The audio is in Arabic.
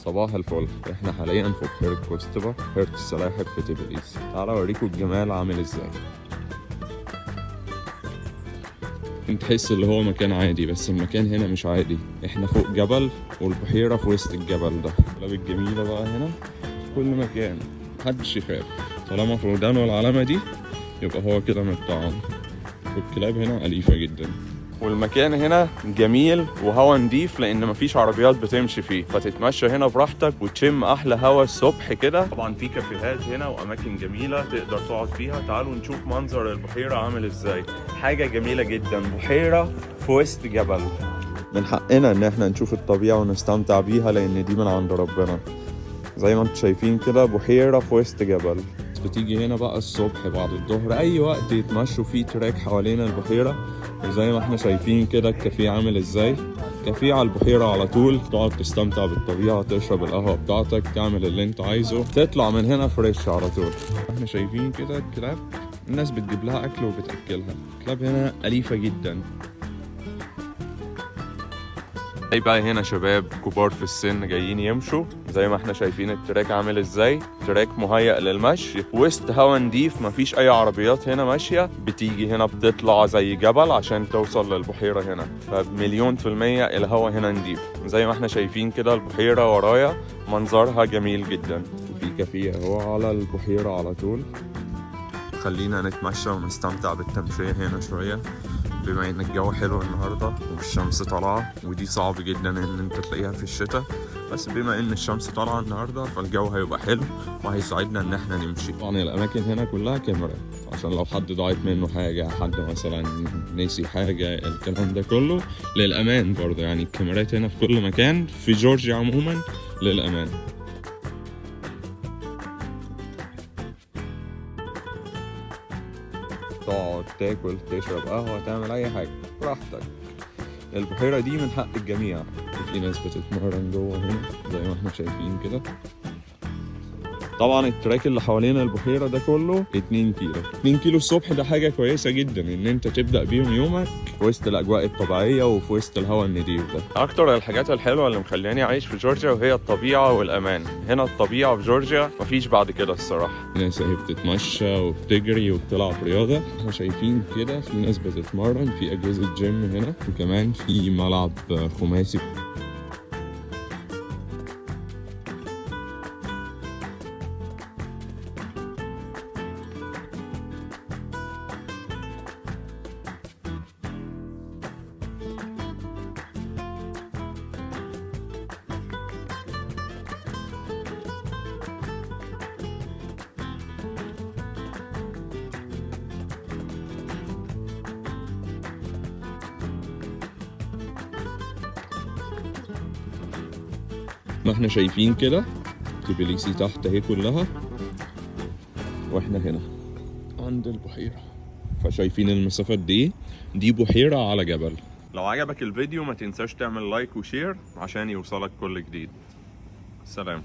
صباح الفل. احنا حاليا في بحيرة كوستبا، بحيرة السلاحف في تبليس. تعالوا اوريكم الجمال عامل ازاي. انت تحس اللي هو مكان عادي، بس المكان هنا مش عادي. احنا فوق جبل والبحيرة في وسط الجبل ده. الكلاب الجميلة بقى هنا في كل مكان، محدش يخاف. طالما في ودانه العلامة دي يبقى هو كده متطعم. والكلاب هنا أليفة جدا. والمكان هنا جميل وهوا نضيف، لان مفيش عربيات بتمشي فيه، فتتمشى هنا براحتك وتشم احلى هوا الصبح كده. طبعا في كافيهات هنا واماكن جميله تقدر تقعد فيها. تعالوا نشوف منظر البحيره عامل ازاي. حاجه جميله جدا، بحيره في وسط جبل. من حقنا ان احنا نشوف الطبيعه ونستمتع بيها، لان دي من عند ربنا. زي ما انتم شايفين كده، بحيره في وسط جبل. بتيجي هنا بقى الصبح بعد الظهر اي وقت يتمشوا فيه تراك حوالين البحيره. وزي ما احنا شايفين كده الكافيه عامل ازاي. كافيه على البحيره على طول، تقعد تستمتع بالطبيعه، تشرب القهوه بتاعتك، تعمل اللي انت عايزه، تطلع من هنا فريش على طول. احنا شايفين كده الكلاب، الناس بتجيب لها اكل وبتاكلها. الكلاب هنا اليفه جدا. اي بقى هنا شباب كبار في السن جايين يمشوا. زي ما احنا شايفين التراك عامل ازاي، تراك مهيأ للمشي وسط هوا نضيف، مفيش اي عربيات هنا ماشية. بتيجي هنا بتطلع زي جبل عشان توصل للبحيرة هنا، فب1,000,000% الهوا هنا نضيف. زي ما احنا شايفين كده البحيرة ورايا منظرها جميل جدا. وفي كافيه اهو على البحيرة على طول. خلينا نتمشى ونستمتع بالتمشية هنا شوية، بما ان الجو حلو النهارده والشمس طالعه، ودي صعب جدا ان انت تلاقيها في الشتاء. بس بما ان الشمس طالعه النهارده فالجو هيبقى حلو وهيساعدنا ان احنا نمشي. طبعا الاماكن هنا كلها كاميرا، عشان لو حد ضاعت منه حاجه، حد مثلا نسي حاجه، الكلام ده كله للامان برضه. يعني الكاميرات هنا في كل مكان في جورجيا عموما للامان. تقعد تاكل، تشرب قهوة، تعمل أي حاجة براحتك. البحيرة دي من حق الجميع. في ناس بتتمرن جوه هنا زي ما احنا شايفين كده. طبعا التراك اللي حوالين البحيرة ده كله 2 كيلو. 2 كيلو الصبح ده حاجة كويسة جدا ان انت تبدأ بيهم يومك في وسط الأجواء الطبيعية وفي وسط الهواء النضيف ده. أكتر الحاجات الحلوة اللي مخليني عايش في جورجيا وهي الطبيعة والأمان. هنا الطبيعة في جورجيا مفيش بعد كده الصراحة. ناس اهي بتتمشى وبتجري وبتلعب رياضة. احنا شايفين كده في ناس بتتمرن، في أجهزة جيم هنا، وكمان في ملعب خماسي. ما احنا شايفين كده تبليسي تحت اهي كلها، واحنا هنا عند البحيرة. فشايفين المسافات دي بحيرة على جبل. لو عجبك الفيديو ما تنساش تعمل لايك وشير عشان يوصلك كل جديد. سلام.